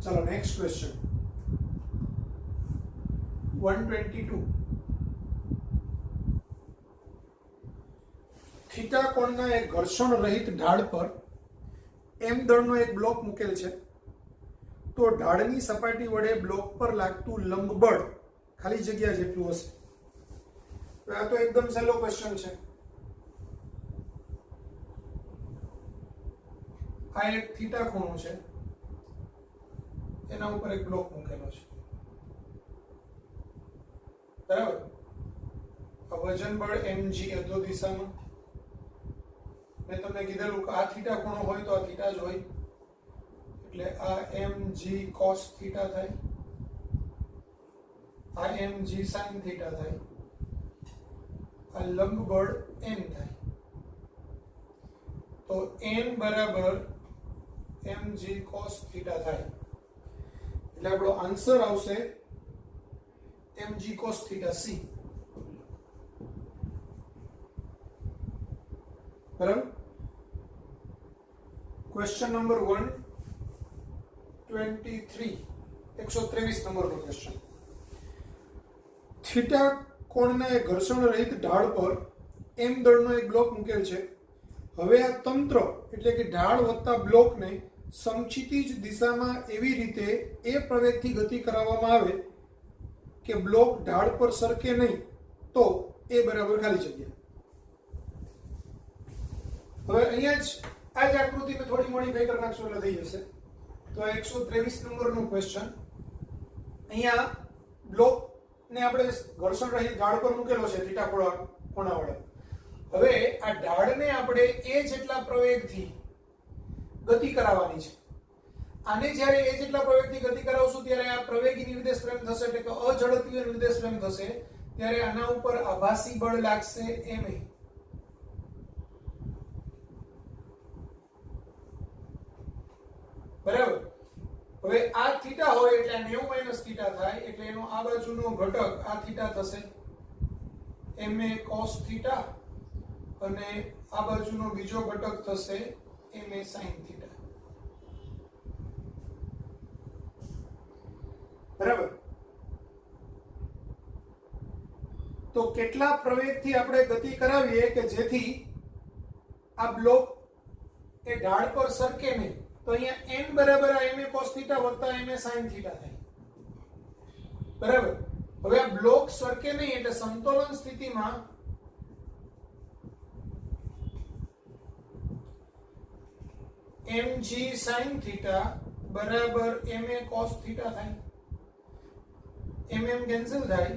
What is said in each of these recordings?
चलो next question 122 theta कोणना एक घर्षण रहित ढाळ पर एम दળનો એક બ્લોક મૂકેલ છે તો ઢાળની સપાટી વડે બ્લોક પર લાગતું લંબ બળ ખાલી જગ્યા જેટલું હશે. આ તો એકદમ સહેલો ક્વેશ્ચન છે. આ એક થીટા ખૂણો છે, એના ઉપર એક બ્લોક મૂકેલો છે, બરાબર. આ વજન બળ mg અધો દિશામાં. મેં તમને કીધેલું કે આ થીટા ખૂણો હોય તો આ થીટા જ હોય, એટલે આ mg cos થીટા થાય, આ mg sin થીટા થાય, આ લંબ બળ n થાય. તો n બરાબર mg cos થીટા થાય, એટલે આપણો આન્સર આવશે mg cos થીટા c, બરાબર. क्वेश्चन नंबर 123 123 નંબરનો ક્વેશ્ચન. થીટા કોણના એક ઘર્ષણ રહિત ઢાળ પર m દળનો એક બ્લોક મૂકેલ છે. હવે આ તંત્ર એટલે કે ઢાળ વત્તા બ્લોકને સમક્ષિતિજ દિશામાં એવી રીતે એ પ્રવેગથી ગતિ કરાવવામાં આવે કે બ્લોક ઢાળ પર સરકે નહીં, તો એ બરાબર ખાલી જગ્યા. હવે અહીંયા જ આ જ આકૃતિને થોડી મોડિફાઈ કરી નાખશો એટલે થઈ જશે. તો 123 નંબરનો ક્વેશ્ચન. અહીંયા બ્લોક ને આપણે ઘર્ષણ રહિત ઢાળ પર મૂકેલો છે થીટા કોણાવાળો. હવે આ ઢાળને આપણે એ જેટલા પ્રવેગથી ગતિ કરાવવાની છે. આને જ્યારે એ જેટલા પ્રવેગથી ગતિ કરાવશું ત્યારે આ પ્રવેગી નિર્દેશ ફ્રેમ થશે, એટલે કે અઝડપીય નિર્દેશ ફ્રેમ થશે. ત્યારે આના ઉપર આભાસી બળ લાગશે ma, બરાબર. હવે આ થીટા હોય એટલે 90 - થીટા થાય, એટલે એનો આ બાજુનો ઘટક આ થીટા થશે ma cos થીટા, અને આ બાજુનો બીજો ઘટક થશે ma sin થીટા, બરાબર. તો કેટલા પ્રવેગથી આપણે ગતિ કરાવીએ કે જેથી આ બ્લોક એ ઢાળ પર સરકે નહીં? તો અહીંયા n બરાબર આ ma cos થીટા વત્તા ma sin થીટા થાય, બરાબર. હવે આ બ્લોક સરકે નહીં એટલે સમતોલન સ્થિતિમાં mg sin થીટા બરાબર ma cos થીટા થાય. mm કેન્સલ થાય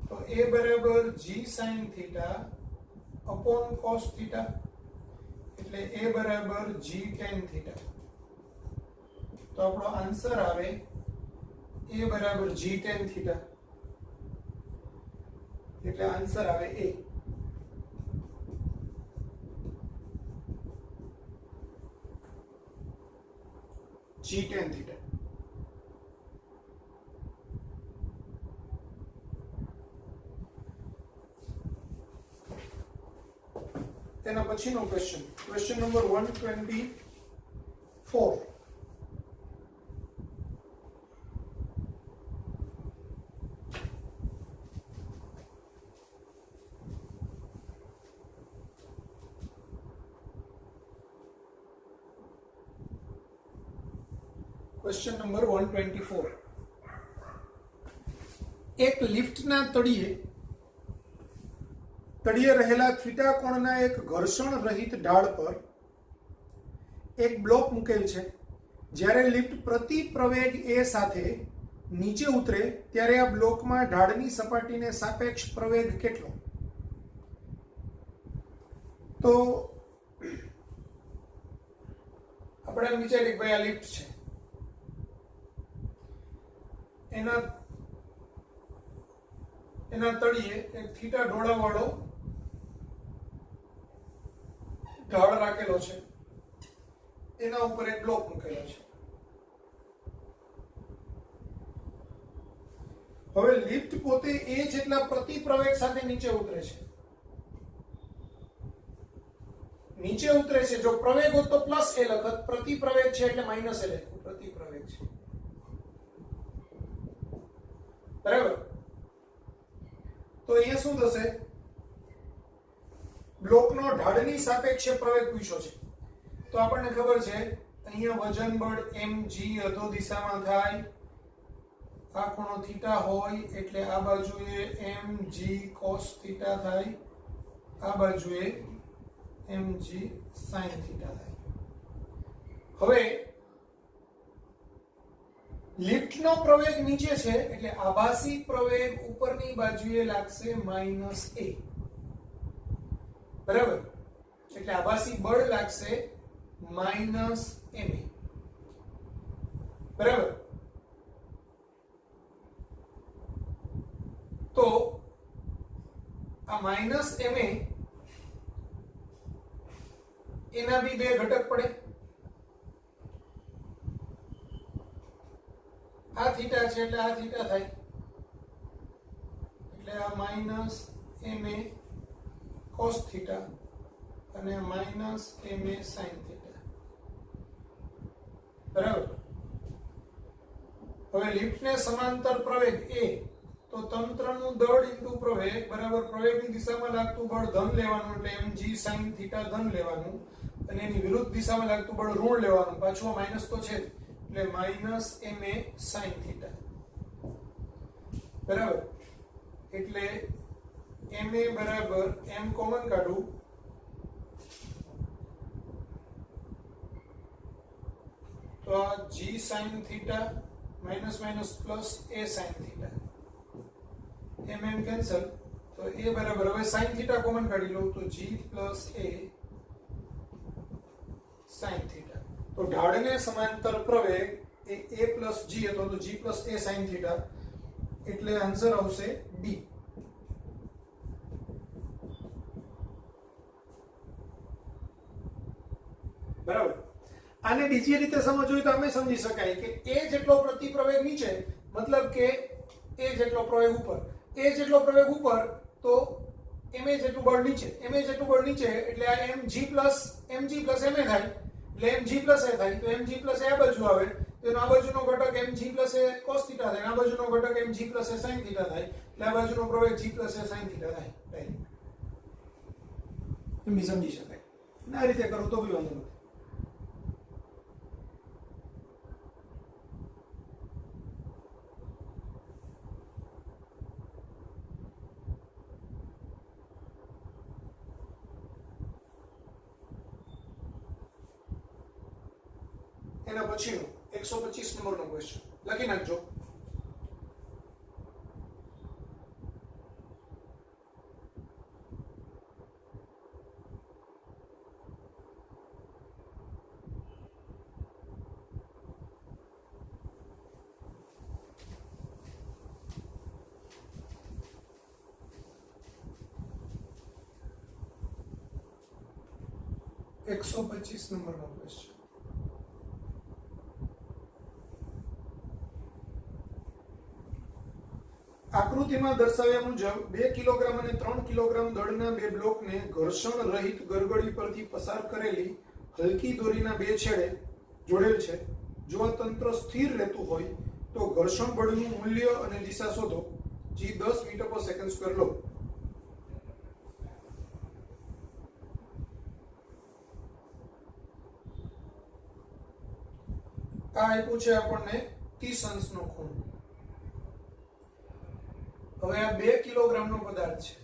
તો a બરાબર g sin theta upon cos theta, એટલે a બરાબર g tan થીટા. તો આપણો આન્સર આવે a બરાબર g tan થીટા, એટલે આન્સર આવે a. g tan theta. તેના પછીનો question, question number 124. Question number 124. એક લિફ્ટના તળિયે રહેલા થીટા કોણના એક ઘર્ષણ રહિત ઢાળ પર એક બ્લોક મૂકેલ છે. જ્યારે લિફ્ટ પ્રતિ પ્રવેગ a સાથે નીચે ઉતરે ત્યારે આ બ્લોકમાં ઢાળની સપાટીને સાપેક્ષ પ્રવેગ કેટલો? તો આપણે એમ વિચારીએ કે ભાઈ આ લિફ્ટ છે, એના તળિયે એક થીટા ઢોળાવાળો ઢાળ રાખેલો છે, એના ઉપર એક બ્લોક મૂકેલો છે. હવે લિફ્ટ પોતે એ જેટલા પ્રતિપ્રવેગ સાથે નીચે ઉતરે છે. નીચે ઉતરે છે, જો પ્રવેગ હોત તો પ્લસ એ લખત, પ્રતિપ્રવેગ છે એટલે માઇનસ એ લખ્યું, પ્રતિપ્રવેગ છે. બરાબર? તો અહીંયા શું થશે? બ્લોકનો ઢાળની સાપેક્ષે પ્રવેગ પૂછ્યો છે, તો આપણને ખબર છે અહીંયા વજન બળ mg અધો દિશામાં થાય, આ ખૂણો થીટા હોય એટલે આ બાજુએ mg cos થીટા થાય, આ બાજુએ mg sin થીટા થાય. હવે લિફ્ટનો પ્રવેગ નીચે છે એટલે આભાસી પ્રવેગ ઉપરની બાજુએ લાગશે -a. બરાબર? એટલે આભાસી બળ લાગશે -ma. બરાબર? તો આ -ma એના બી બે ઘટક પડે. આ થીટા છે એટલે આ થીટા થાય, એટલે આ -ma cos થીટા અને -ma sin થીટા. બરાબર? હવે લિફ્ટને સમાંતર પ્રવેગ a, તો તંત્રનું દળ ઇન્ટુ પ્રવેગ બરાબર પ્રવેગની દિશામાં લાગતું બળ ધન લેવાનું એટલે mg sin થીટા ધન લેવાનું, અને એની વિરુદ્ધ દિશામાં લાગતું બળ ઋણ લેવાનું, પાછું માઈનસ તો છે એટલે -ma sin થીટા. બરાબર? એટલે ma બરાબર m કોમન કાઢું તો આ g sin theta minus minus plus a sin theta, mm cancel, તો a બરાબર હવે sin થીટા કોમન કાઢી લઉં તો g plus a sin theta. તો ઢાળને સમાંતર પ્રવેગ એ a પ્લસ g હતો તો g plus a sin theta, એટલે આન્સર આવશે D. બરાબર? આને બીજી રીતે સમજવું હોય તો અમે સમજી શકાય કે a જેટલો પ્રતિપ્રવેગ નીચે મતલબ કે a જેટલો પ્રવેગ ઉપર, a જેટલો પ્રવેગ ઉપર તો ma જેટલું બળ નીચે, ma જેટલું બળ નીચે એટલે આ mg પ્લસ ma થાય, એટલે mg પ્લસ a થાય, તો mg પ્લસ a આ બાજુ આવે તો આ બાજુનો ઘટક mg plus a cos theta થાય, આ બાજુનો ઘટક mg plus a sin theta થાય, એટલે આ બાજુનો પ્રવેગ g plus a sin theta થાય. એમ બી સમજી શકાય. આ રીતે કરો તો બી વાંધો નથી. એના પછીનો 125 નંબરનો ક્વેશ્ચન લખી નાખજો. એકસો 25 નંબરનો ક્વેશ્ચન. આકૃતિમાં દર્શાવ્યા મુજબ 2 કિલોગ્રામ અને 3 કિલોગ્રામ દળના બે બ્લોકને ઘર્ષણ રહિત ગરગડી પરથી પસાર કરેલી હલકી દોરીના બે છેડે જોડેલ છે. જો આ તંત્ર સ્થિર રહેતું હોય તો ઘર્ષણ બળનું મૂલ્ય અને દિશા શોધો. g 10 મીટર પર સેકન્ડ સ્ક્વેર લો. આ આપ્યું છે આપણને 30 અંશનો ખૂણો. હવે આ 2 કિલોગ્રામનો પદાર્થ છે.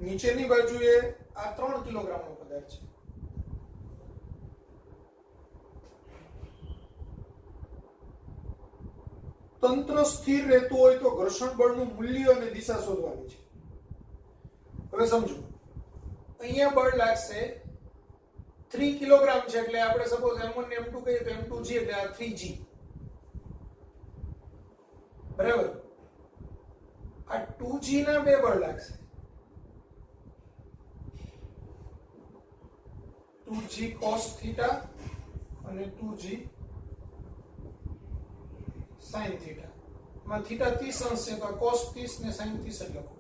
નીચેની બાજુએ આ 3 કિલોગ્રામનો પદાર્થ છે. તંત્ર સ્થિર રહેતું હોય તો ઘર્ષણ બળનું મૂલ્ય અને દિશા શોધવાની છે. હવે સમજો, અહીંયા બળ લાગશે 3 કિલોગ્રામ છે, એટલે આપણે સપોઝ m1 ને m2 કહીએ તો m2g એટલે આ 3g, બરાબર. આ 2g ના બે બળ લાગશે, 2g cos theta અને 2g sin theta. માં થીટા 30 અંશ છે તો cos 30 ને sin 30 જ લખો.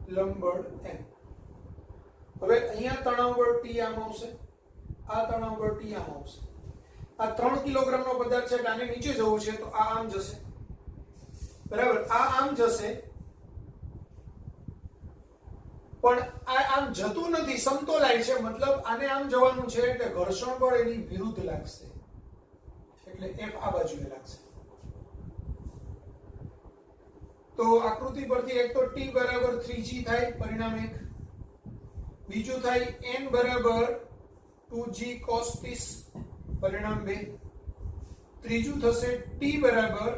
લંબ બળ n. હવે અહીંયા તણાવ બળ T આમ આવશે, આ તણાવ બળ T આમ આવશે. આ 3 કિલોગ્રામ નો પદાર્થ છે એટલે આને નીચે જવું છે તો આ આમ જશે, બરાબર. આ આમ જશે પણ આ આમ જતું નથી, સમતોલાય છે, મતલબ આને આમ જવાનું છે એટલે ઘર્ષણ બળ એની વિરુદ્ધ લાગશે, એટલે F આ બાજુએ લાગશે. તો આકૃતિ પરથી એક તો T બરાબર 3g થાય, પરિણામ 1. બીજું થાય n બરાબર 2g cos 30, પરિણામ 2. ત્રીજું થશે T બરાબર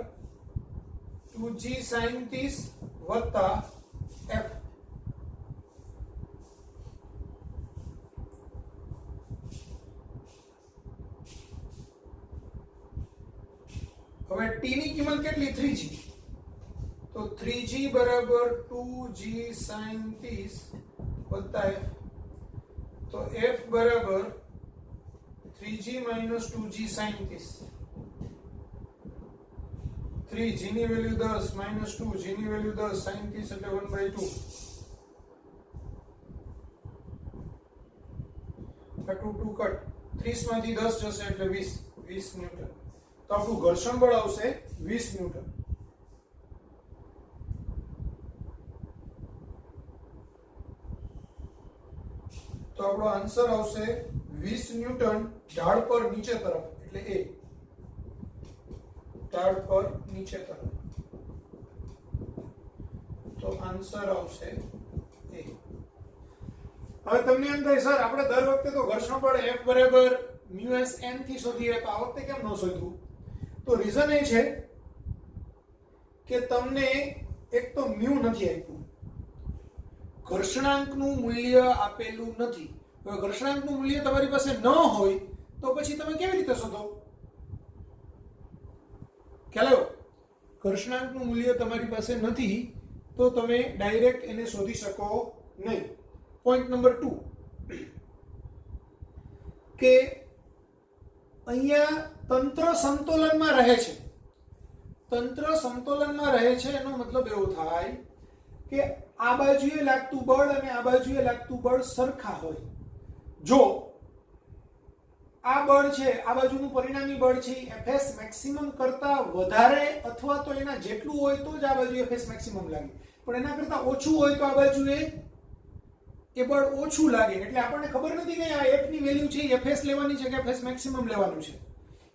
2g sin 30 વત્તા F. હવે T ની કિંમત કેટલી? 3g. તો 3g બરાબર 2g sin 30 વત્તા F. તો F બરાબર 3g minus 2g sin 30. 3g ની વેલ્યુ 10 minus 2g ની વેલ્યુ 10 sin 30 એટલે 1/2. આ 2 કટ, 30 માંથી 10 જશે એટલે 20 ન્યૂટન. તો આપણું ઘર્ષણ બળ આવશે 20 ન્યૂટન. તો આપણો આન્સર આવશે 20 ન્યૂટન ઢાળ પર નીચે તરફ, એટલે A. ઢાળ પર નીચે તરફ. તો આન્સર આવશે A. હવે તમને એમ થાય સર આપણે દર વખતે તો ઘર્ષણ બળ F બરાબર μs n થી શોધીએ, તો આ વખતે કેમ ન શોધ્યું? તો રીઝન એ છે કે તમને એક તો મ્યુ નથી આપ્યું, ઘર્ષણાંકનું મૂલ્ય આપેલું નથી. હવે ઘર્ષણાંકનું મૂલ્ય તમારી પાસે ન હોય તો પછી તમે કેવી રીતે શોધો? ખ્યાલ આવ્યો? ઘર્ષણાંકનું મૂલ્ય તમારી પાસે નથી તો તમે ડાયરેક્ટ એને શોધી શકો નહીં. પોઈન્ટ નંબર 2 કે અહીંયા તંત્ર સમતોલનમાં રહે છે. તંત્ર સમતોલનમાં રહે છે એનો મતલબ એવો થાય કે આ બાજુએ લાગતું બળ અને આ બાજુએ લાગતું બળ સરખા હોય. જો આ બળ છે, આ બાજુનું પરિણામી બળ છે Fs મેક્સિમમ કરતા વધારે અથવા તો એના જેટલું હોય તો જ આ બાજુએ Fs મેક્સિમમ લાગે, પણ એના કરતા ઓછું હોય તો આ બાજુએ એ બળ ઓછું લાગે. એટલે આપણને ખબર નથી કે આ F ની વેલ્યુ છે Fs લેવાની છે કે Fs મેક્સિમમ લેવાનું છે.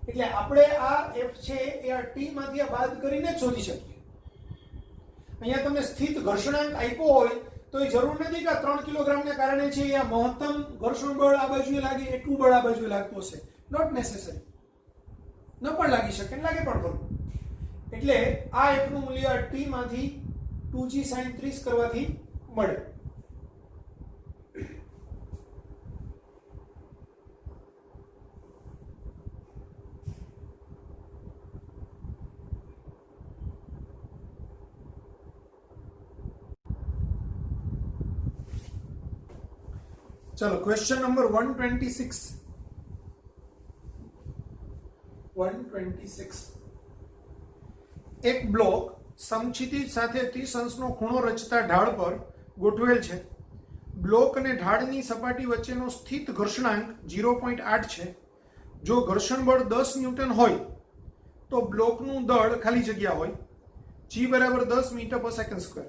એટલે આપણે આ F છે એ આ T માંથી બાદ કરીને જ શોધી શકીએ. અહીંયા તમને સ્થિત ઘર્ષણાંક આપ્યો હોય તો એ જરૂર નથી કે 3 કિલોગ્રામને કારણે છે આ મહત્તમ ઘર્ષણ બળ આ બાજુએ લાગે એટલું બળ આ બાજુએ લાગતું હશે. Not necessary. ન પણ લાગી શકે, લાગે પણ ખરું. એટલે આ F નું મૂલ્ય T માંથી 2g sin 30 કરવાથી મળે. चलो क्वेश्चन नंबर 126. 126 एक ब्लॉक समक्षितिज સાથે 30 અંશનો ખૂણો રચતા ઢાળ પર ગોઠવેલ છે. બ્લોક અને ઢાળની સપાટી વચ્ચેનો સ્થિત ઘર્ષણાંક 0.8 છે. જો ઘર્ષણ બળ 10 ન્યૂટન હોય તો બ્લોકનું દળ ખાલી જગ્યા હોય g બરાબર 10 મીટર પર સેકન્ડ સ્ક્વેર.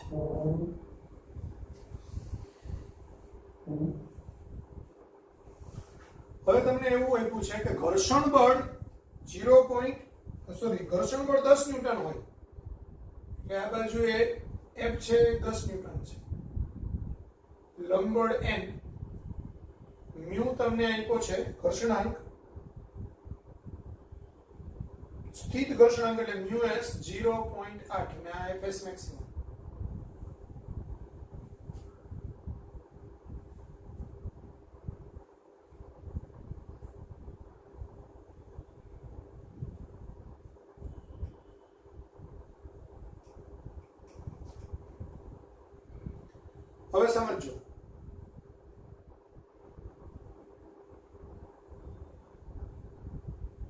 હવે તમને એવું આપ્યું છે કે ઘર્ષણ બળ 10 ન્યૂટન હોય કે આ બાજુ એ F છે 10 ન્યૂટન છે, લંબબળ N, મ્યુ તમને આપ્યો છે ઘર્ષણાંક, સ્થિત ઘર્ષણાંક એટલે મ્યુ s 0.8 ને આ fs મેક્સિમમ. હવે સમજો,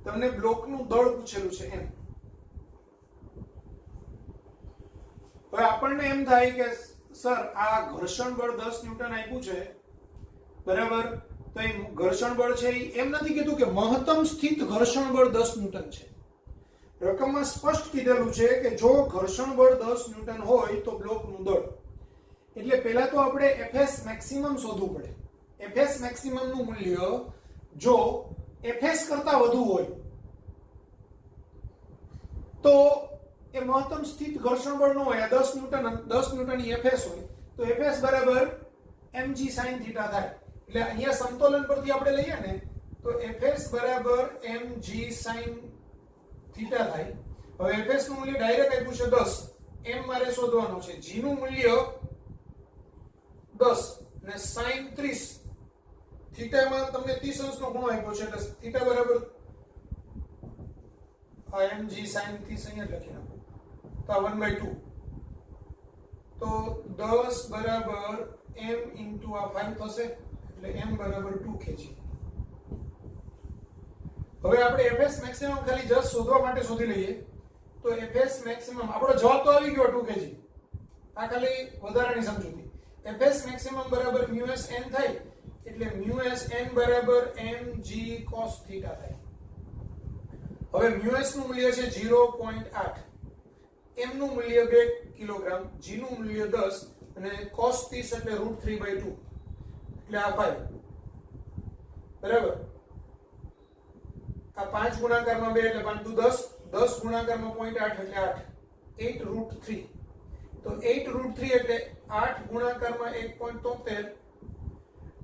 તમને બ્લોકનું દળ પૂછેલું છે એમ. હવે આપણને એમ થાય કે સર આ ઘર્ષણ બળ 10 ન્યૂટન આપ્યું છે, બરાબર, તો એ ઘર્ષણ બળ છે એમ નથી કીધું કે મહત્તમ સ્થિત ઘર્ષણ બળ 10 ન્યૂટન છે. રકમમાં સ્પષ્ટ કીધેલું છે કે જો ઘર્ષણ બળ 10 ન્યૂટન હોય તો બ્લોકનું દળ. એટલે પહેલા તો આપણે fs મેક્સિમમ શોધવું પડે. fs મેક્સિમમ નું મૂલ્ય જો fs કરતા વધુ હોય તો એ મહત્તમ સ્થિત ઘર્ષણ બળ નો હોય, 10 ન્યૂટનની fs હોય તો fs બરાબર mg sin θ થાય. એટલે અહીંયા સમતોલન પરથી આપણે લઈએ ને તો fs બરાબર mg sin θ થાય. હવે fs નું મૂલ્ય ડાયરેક્ટ આપ્યું છે 10, m મારે શોધવાનું છે, g નું મૂલ્ય 10 ને sin 30, થીટા માં તમને 30 અંશનો ખૂણો આપ્યો છે એટલે થીટા બરાબર આ mg sin 30 અહીંયા લખી નાખો તો 1/2, તો 10 બરાબર m ઇન્ટુ આ 5 થશે એટલે m બરાબર 2 kg. હવે આપણે fs મેક્સિમમ ખાલી જસ્ટ શોધવા માટે શોધી લઈએ તો fs મેક્સિમમ આપણો જવાબ તો આવી ગયો 2 kg. આ ખાલી વધારાની સમજૂતી. fs મેક્સિમમ બરાબર μs n થાય એટલે μs n બરાબર mg cos θ થાય. હવે μs નું મૂલ્ય છે 0.8, m નું મૂલ્ય 2 કિલોગ્રામ, g નું મૂલ્ય 10 અને cos 30 એટલે √3/2 એટલે આ 5, બરાબર. આ 5 ગુણાકારમાં 2 એટલે 5 × 10, 10 ગુણાકારમાં 0.8 એટલે 8, 8 √3, તો 8 √3 એટલે 8 ગુણાકારમાં 1.73,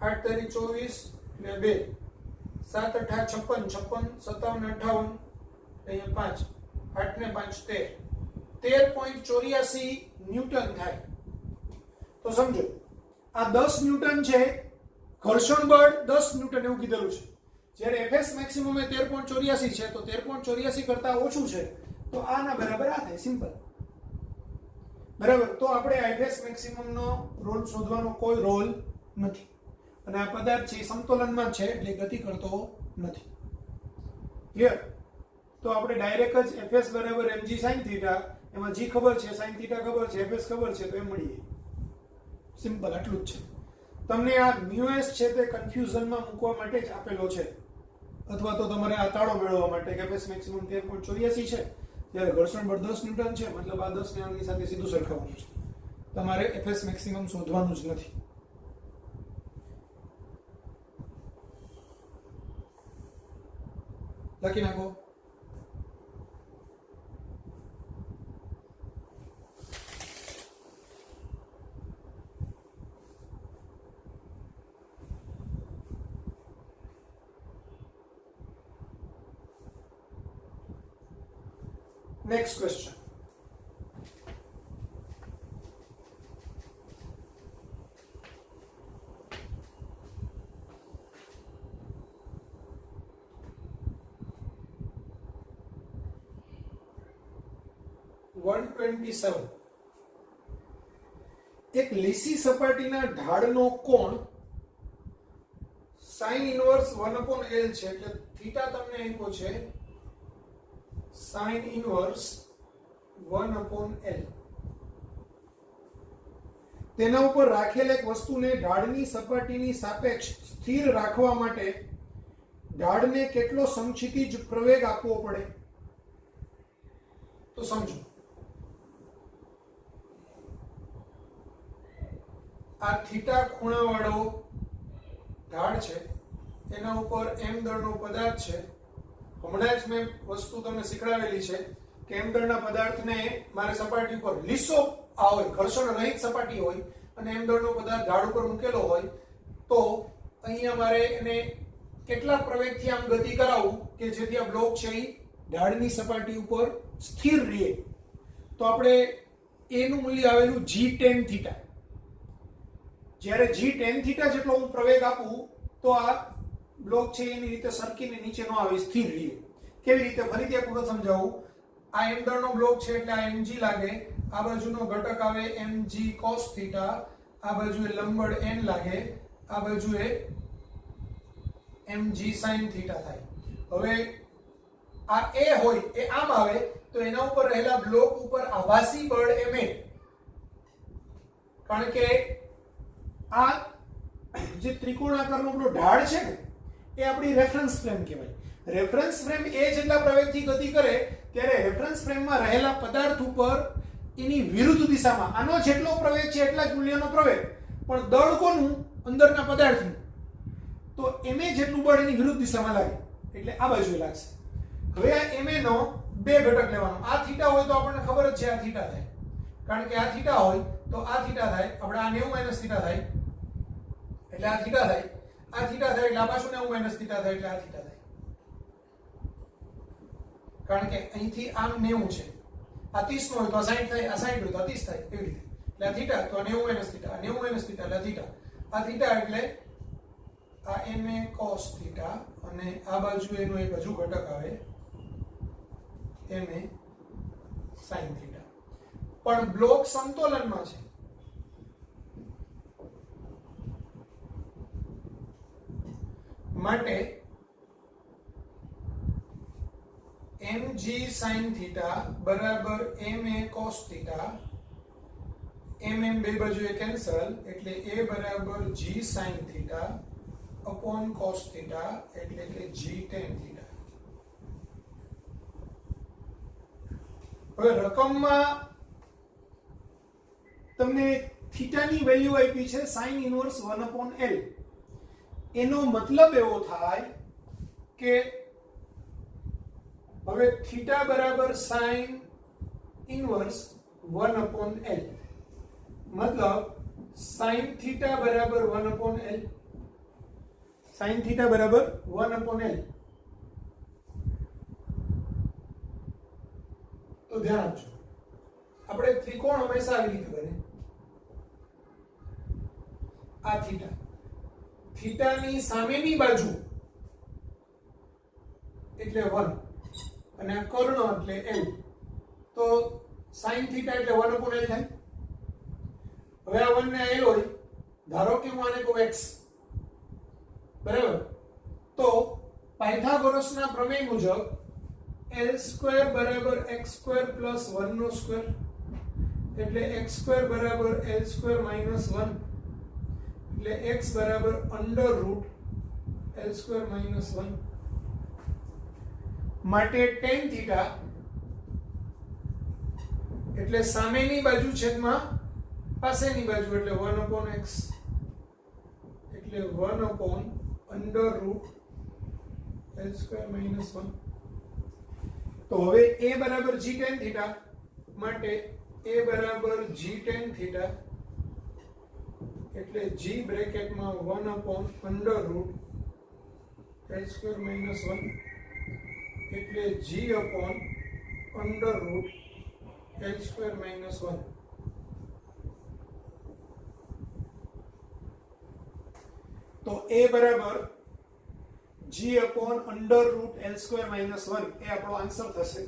8 તારી 24 એટલે 2, 7 8 56, 56 57 58 અહીંયા 5, 8 ને 5 13.84 ન્યૂટન થાય. તો સમજો આ 10 ન્યૂટન છે, ઘર્ષણ બળ 10 ન્યૂટન એવું કીધેલું છે. જ્યારે fs મેક્સિમમ એ 13.84 છે તો 13.84 કરતા ઓછું છે તો આના બરાબર આ થાય, સિમ્પલ, બરાબર. તો આપણે fs મેક્સિમમ નો રોલ શોધવાનો કોઈ રોલ નથી અને આ પદાર્થ છે સમતોલનમાં છે એટલે ગતિ કરતો નથી. ક્લિયર? તો આપણે ડાયરેક્ટ જ fs બરાબર mg sin θ, એમાં g ખબર છે, sin θ ખબર છે, fs ખબર છે તો એમ મળી જાય. સિમ્પલ, આટલું જ છે. તમને આ μs છે તે કન્ફ્યુઝનમાં મૂકવા માટે જ આપેલો છે, અથવા તો તમારે આ તાળો મેળવવા માટે કે fs મેક્સિમમ 13.84 છે ત્યારે ઘર્ષણ બળ 10 ન્યૂટન છે, મતલબ આ 10 ને આની સાથે સીધું સરખાવવાનું છે. તમારે fs મેક્સિમમ શોધવાનું જ નથી. લખી નાખો. Next question. એક લીસી સપાટીના ઢાળનો કોણ sin ઇન્વર્સ 1/L છે, એટલે થીટા તમને આપ્યો છે sin ઇન્વર્સ 1/L. તેના ઉપર રાખેલ એક વસ્તુને ઢાળની સપાટીની સાપેક્ષ સ્થિર રાખવા માટે ઢાળને કેટલો સમક્ષિતિજ પ્રવેગ આપવો પડે? તો સમજો આ થીટા ખૂણાવાળો ઢાળ છે, એના ઉપર m દળનો પદાર્થ છે. હમણાં જ મેં વસ્તુ તમને શીખડાવેલી છે કે m દળના પદાર્થને મારે સપાટી ઉપર લીસો હોય, ઘર્ષણ રહિત સપાટી હોય અને m દળનો પદાર્થ ઢાળ ઉપર મૂકેલો હોય તો અહીંયા મારે એને કેટલા પ્રવેગથી આમ ગતિ કરાવવું કે જેથી આ બ્લોક છે એ ઢાળની સપાટી ઉપર સ્થિર રહે. તો આપણે એનું મૂલ્ય આવેલું g tan થીટા. જ્યારે g tan થીટા જેટલો હું પ્રવેગ આપું તો આ બ્લોક છે એની રીતે સરકીને નીચે ન આવે, સ્થિર રહે. કેવી રીતે? ફરીથી એક વખત સમજાવું. આ m દળનો બ્લોક છે એટલે આ mg લાગે, આ બાજુનો ઘટક આવે mg cos થીટા, આ બાજુએ લંબબળ n લાગે, આ બાજુએ mg sin થીટા થાય. હવે આ a હોય એ આમ આવે તો એના ઉપર રહેલા બ્લોક ઉપર આભાસી બળ ma, કારણ કે આ જે ત્રિકોણાકારનો આપણો ઢાળ છે ને એ આપણી રેફરન્સ ફ્રેમ કહેવાય. રેફરન્સ ફ્રેમ એ જેટલા પ્રવેગથી ગતિ કરે ત્યારે રેફરન્સ ફ્રેમમાં રહેલા પદાર્થ ઉપર એની વિરુદ્ધ દિશામાં આનો જેટલો પ્રવેગ છે એટલા જ મૂલ્યનો પ્રવેગ, પણ દળ કોનું? અંદરના પદાર્થનું. તો ma જેટલું બળ એની વિરુદ્ધ દિશામાં લાગે એટલે આ બાજુએ લાગશે. હવે આ ma નો બે ઘટક લેવાનો. આ થીટા હોય તો આપણને ખબર જ છે આ થીટા થાય, કારણ કે આ થીટા હોય તો આ થીટા થાય, આપણે આ 90 - થીટા થાય એટલે આ થીટા થાય, આ થીટા થાય એટલે આ પાછું 90 - થીટા થાય એટલે આ થીટા થાય. કારણ કે અહીંથી આમ 90 છે, આ 30 નો હોય તો આ 60 થાય, આ 60 હોય તો આ 30 થાય, એવી રીતે. એટલે આ થીટા તો આ 90 - થીટા, 90 - થીટા એટલે આ થીટા. આ થીટા એટલે આ ma cos થીટા અને આ બાજુ એનો એક હજુ ઘટક આવે ma sin થીટા. પણ બ્લોક સમતોલનમાં છે માટે mg sin થીટા બરાબર ma cos થીટા, mm બે બાજુએ કેન્સલ એટલે a બરાબર g sin theta upon cos theta એટલે કે g tan થીટા. હવે રકમમાં તમને થીટાની વેલ્યુ આપી છે sin ઇન્વર્સ 1/L. એનો મતલબ એવો થાય કે હવે થીટા બરાબર sin ઇન્વર્સ 1/L, મતલબ sin થીટા બરાબર 1/L, sin થીટા બરાબર 1/L. તો ધ્યાન આપજો, આપણે ત્રિકોણ હંમેશા આવી રીતે બને. આ થીટા, થીટાની સામેની બાજુ એટલે 1 અને આ કર્ણ એટલે l, તો sin થીટા એટલે 1/L થાય. હવે આ 1 ને l હોય, ધારો કે હું આને કહું x, બરાબર, તો પાયથાગોરસના પ્રમેય મુજબ l² બરાબર x² પ્લસ 1 નો સ્ક્વેર એટલે x² બરાબર l² માઇનસ 1 એટલે x બરાબર અંડર રૂટ l² માઇનસ 1. માટે tan થીટા એટલે સામેની બાજુ છેદમાં પાસેની બાજુ એટલે 1/x એટલે 1 અંડર રૂટ l² માઇનસ 1. તો હવે a બરાબર g tan થીટા માટે a બરાબર g tan થીટા એટલે g બ્રેકેટમાં 1 under route l² minus 1 એટલે g under route l² minus 1. તો a બરાબર g under route l² minus 1 એ આપણો આન્સર થશે.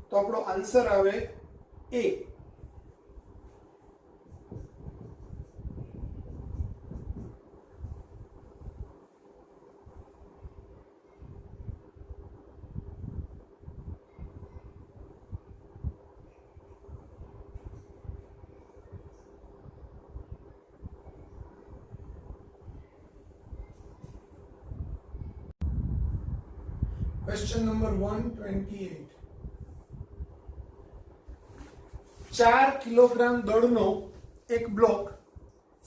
તો આપણો આન્સર આવે a. Question number 128. 4 કિલોગ્રામ દળનો એક બ્લોક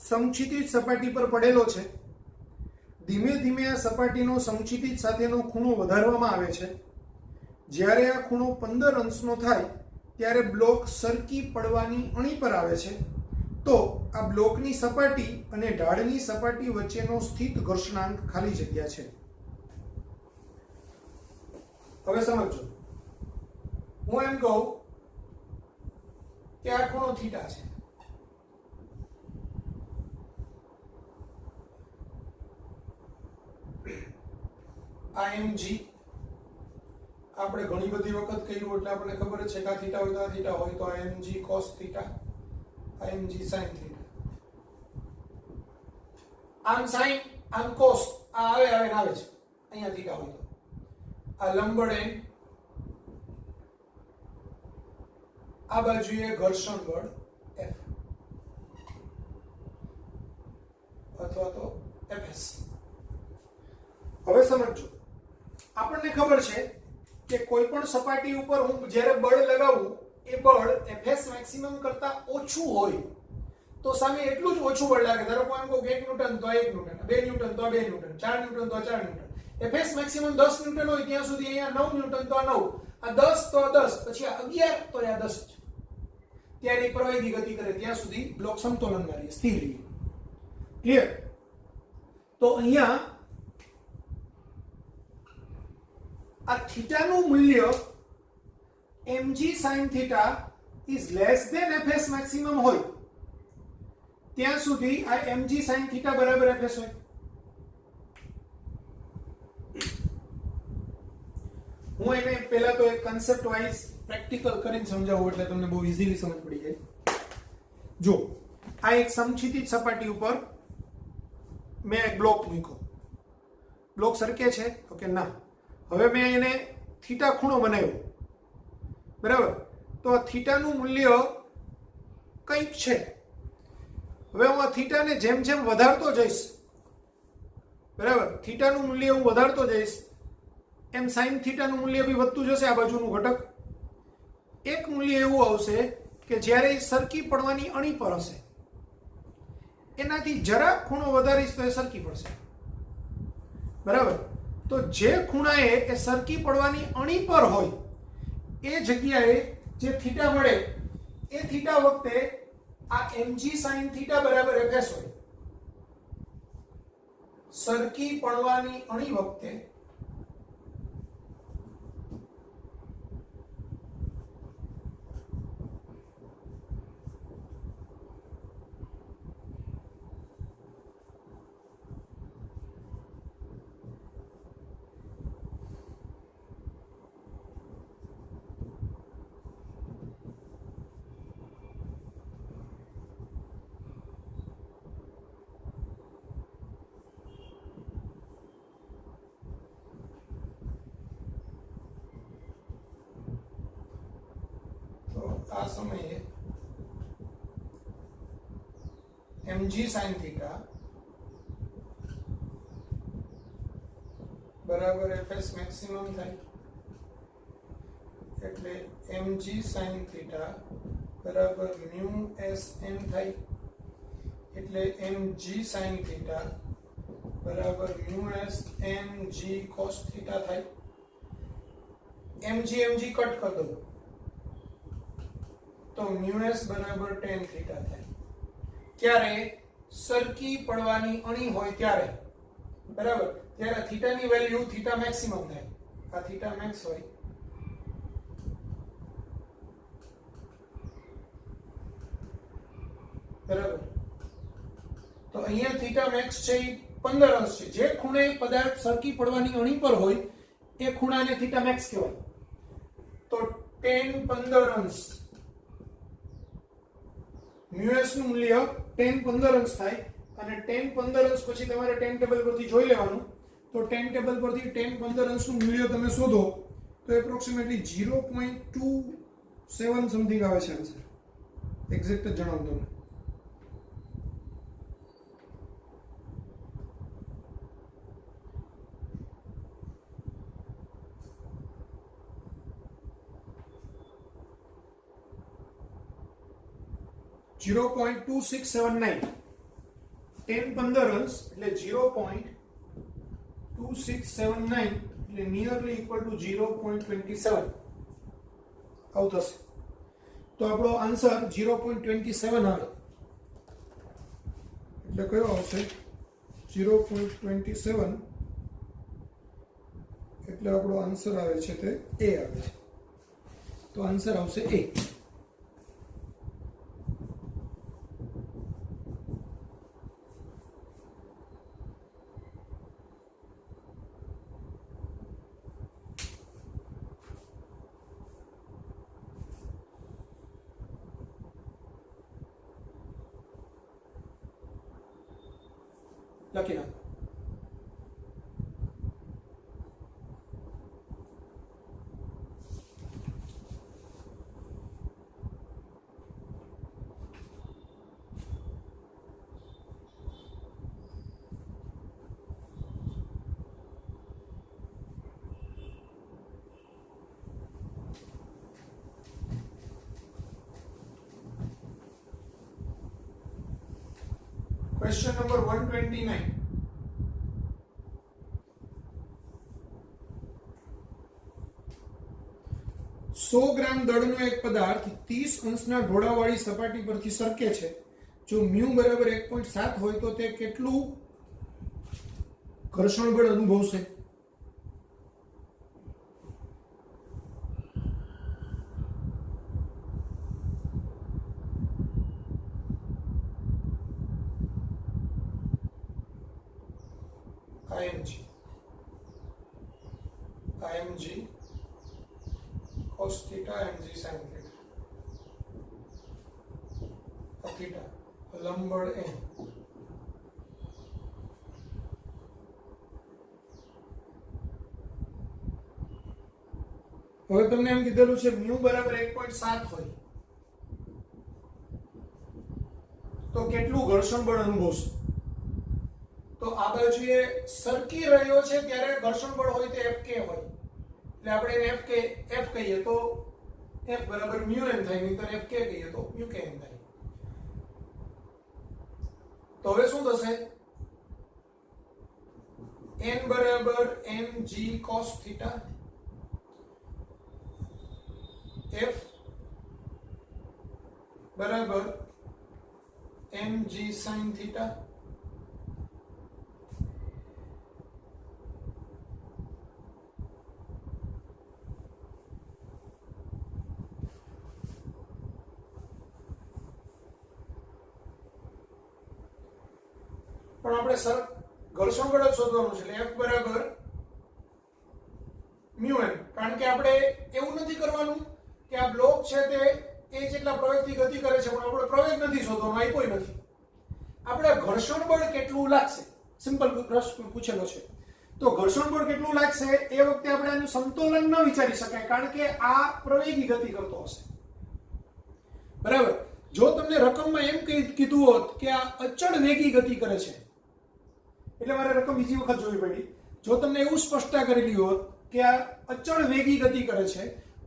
સમક્ષિતિજ સપાટી પર પડેલો છે. ધીમે ધીમે આ સપાટીનો સમક્ષિતિજ સાથેનો ખૂણો વધારવામાં આવે છે. જ્યારે આ ખૂણો 15 અંશનો થાય ત્યારે બ્લોક સરકી પડવાની અણી પર આવે છે. તો આ બ્લોકની સપાટી અને ઢાળની સપાટી વચ્ચેનો સ્થિત ઘર્ષણાંક ખાલી જગ્યા છે. હવે સમજો, હું એમ કહું કે આ ખૂણો થીટા છે. આ mg આપણે ઘણી બધી વખત કર્યું એટલે આપણને ખબર છે કે આ થીટા હોય તો આ થીટા હોય, તો આ mg cos થીટા, આ mg sin થીટા. આમ sin આમ cos આ આવે છે અહીંયા થીટા હોય તો આ લંબળ n, આ બાજુએ ઘર્ષણ બળ F અથવા તો Fs. હવે સમજો, આપણને ખબર છે કે કોઈ પણ સપાટી ઉપર હું જ્યારે બળ લગાવું એ બળ Fs મેક્સિમમ કરતા ઓછું હોય તો સામે એટલું જ ઓછું બળ લાગે. ધારો કે એમ કહું 1 ન્યૂટન તો 1 ન્યૂટન, 2 ન્યૂટન તો 2 ન્યૂટન, 4 ન્યૂટન તો 4 ન્યૂટન. Fs મેક્સિમમ 10 ન્યૂટન હોય ત્યાં સુધી અહીંયા 9 ન્યૂટન તો આ 9, આ 10 તો આ 10, પછી આ 11 તો આ 10 છે. ત્યારે પ્રવાહી ગતિ કરે ત્યાં સુધી બ્લોક સમતોલનમાં રહે, સ્થિર રહે. ક્લિયર? તો અહીંયા આ થીટાનું મૂલ્ય mg sin theta is less than fs maximum હોય ત્યાં સુધી આ mg sin થીટા બરાબર fs હોય. હું એને પહેલા તો એક કન્સેપ્ટ વાઇઝ પ્રેક્ટિકલ કરીને સમજાવું એટલે તમને બહુ ઈઝીલી સમજ પડી જાય. જો આ એક સમક્ષિતિજ સપાટી ઉપર મેં એક બ્લોક મૂક્યો. બ્લોક સરકે છે તો કે ના. હવે મેં એને થીટા ખૂણો બનાવ્યો, બરાબર? તો આ થીટાનું મૂલ્ય કંઈક છે. હવે હું આ થીટાને જેમ જેમ વધારતો જઈશ, બરાબર, થીટાનું મૂલ્ય હું વધારતો જઈશ એમ સાઇન થીટાનું મૂલ્ય બી વધતું જશે. આ બાજુનું ઘટક એક મૂલ્ય એવું આવશે કે જ્યારે એ સરકી પડવાની અણી પર હશે, એનાથી જરાક ખૂણો વધારીશ તો એ સરકી પડશે, બરાબર? તો જે ખૂણાએ એ સરકી પડવાની અણી પર હોય એ જગ્યાએ જે થીટા મળે એ થીટા વખતે આ mg sin થીટા બરાબર fs હોય. સરકી પડવાની અણી વખતે આ સમયે mg sin થીટા બરાબર fs મેક્સિમમ થાય. એટલે mg sin થીટા બરાબર mu sn થાય. એટલે mg sin થીટા બરાબર mu s mg cos theta થાય. mg કટ કરી દો તો mu s બરાબર tan થીટા થાય. ક્યારે સરકી પડવાની અણી હોય ત્યારે, બરાબર, ત્યારે થીટાની વેલ્યુ થીટા મેક્સિમમ થાય. આ થીટા મેક્સ હોય, બરાબર. તો અહીંયા થીટા મેક્સ છે એ 15 અંશ છે. જે ખૂણે પદાર્થ સરકી પડવાની અણી પર હોય એ ખૂણાને થીટા મેક્સ કહેવાય. તો tan 15 અંશ mu s નું મૂલ્ય tan 15 અંશ થાય. અને tan 15 અંશ પછી તમારે tan ટેબલ પરથી જોઈ લેવાનું. તો tan ટેબલ પરથી tan 15 અંશનું મૂલ્ય તમે શોધો તો એપ્રોક્સિમેટલી 0.27 સમથિંગ આવે છે આન્સર. એક્ઝેક્ટ જ જણાવું તમને. $0.2679 10 15 અંશ એટલે 0.2679 એટલે નિયરલી ઇક્વલ ટુ 0.27 આવું થશે. તો આપણો આન્સર 0.27 આવે એટલે કયો આવશે 0.27 એટલે આપણો આન્સર આવે છે તે એ આવે છે. તો આન્સર આવશે એ. લખી નાખો. Question number 129. સો ગ્રામ દળનો એક પદાર્થ 30 અંશના ઢોળાવાળી સપાટી પરથી સરકે છે. જો મ્યુ બરાબર 1.7 હોય તો તે કેટલું ઘર્ષણ બળ અનુભવશે? IMG cos theta mg sin theta theta લંબબળ m. હવે તમને એમ કીધેલું છે મ્યુ બરાબર 1.7 હોય તો કેટલું ઘર્ષણ બળ અનુભવશે? તો આ બાજુએ સરકી રહ્યો છે ત્યારે ઘર્ષણ બળ હોય તો Fk હોય એટલે આપણે એને F કહીએ તો F બરાબર મ્યુ n થાય, નહીંતર Fk કહીએ તો મ્યુ k n થાય. તો હવે શું થશે? n બરાબર mg cos theta, F બરાબર mg sin theta, પણ આપણે સર ઘર્ષણ બળ જ શોધવાનું છે એટલે F બરાબર મ્યુ n. કારણ કે આપણે એવું નથી કરવાનું કે આ બ્લોક છે તે એ જેટલા પ્રવેગથી ગતિ કરે છે પણ આપણે પ્રવેગ નથી શોધવાનો, આપ્યો નથી. આપણે ઘર્ષણ બળ કેટલું લાગશે સિમ્પલ પ્રશ્ન પૂછેલો છે. તો ઘર્ષણ બળ કેટલું લાગશે એ વખતે આપણે આનું સંતુલન ન વિચારી શકાય કારણ કે આ પ્રવેગી ગતિ કરતો હશે. બરાબર. જો તમને રકમમાં એમ કીધું હોત કે આ અચળ વેગી ગતિ કરે છે એટલે મારે રકમ બીજી વખત જોવી પડી. જો તમને એવું સ્પષ્ટતા કરેલી હોત કે આ અચળ વેગી ગતિ કરે છે,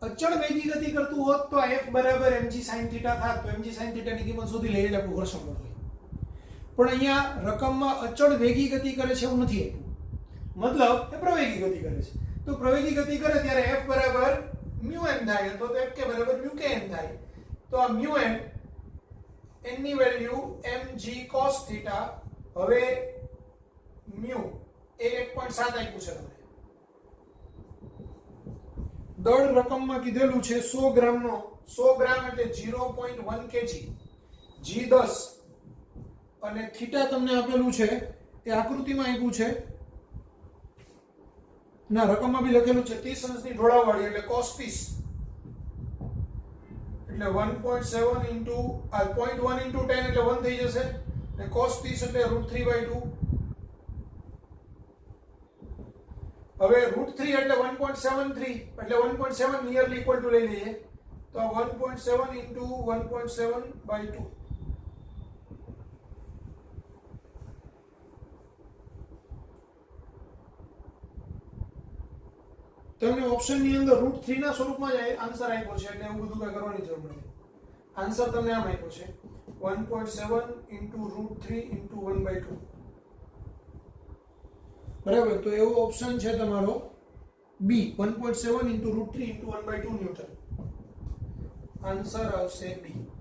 અચળ વેગી ગતિ કરતું હોત તો F બરાબર mg sin theta થાત તો mg sin theta ની કિંમત શોધી લઈએ એટલે આપણું ઘર્ષણ બળ હોય. પણ અહીંયા રકમમાં અચળ વેગી ગતિ કરે છે એવું નથી આપ્યું, મતલબ એ પ્રવેગી ગતિ કરે છે. તો પ્રવેગી ગતિ કરે ત્યારે F બરાબર મ્યુ n થાય તો Fk બરાબર મ્યુ k n થાય. તો આ મ્યુ n ની વેલ્યુ mg cos theta, હવે મ્યુ એ 1.7 આપ્યું છે તમને. દળ રકમમાં કીધેલું છે 100 ગ્રામનો, 100 ગ્રામ એટલે 0.1 kg, g 10 અને થીટા તમને આપેલું છે એ આકૃતિમાં આપ્યું છે ના રકમમાં બી લખેલું છે 30 અંશની ઢોળાવવાળી એટલે cos 30 એટલે 1.7 into 0.1 into 10 એટલે 1 થઈ જશે અને cos 30 એટલે √3/2. હવે √3 એટલે 1.73 એટલે 1.7 નિયરલી ઇક્વલ ટુ લઈ લઈએ તો આ 1.7 into 1.7/2. તમને ઓપ્શન ની અંદર √3 ના સ્વરૂપમાં જ આન્સર આપ્યો છે એટલે એવું બધું કઈ કરવાની જરૂર નથી. આન્સર તમને આમ આપ્યો છે 1.7 into √3 into 1/2. બરાબર, તો એવો ઓપ્શન છે તમારો બી, 1.7 into √3 into 1/2 ન્યૂટન. આન્સર આવશે બી.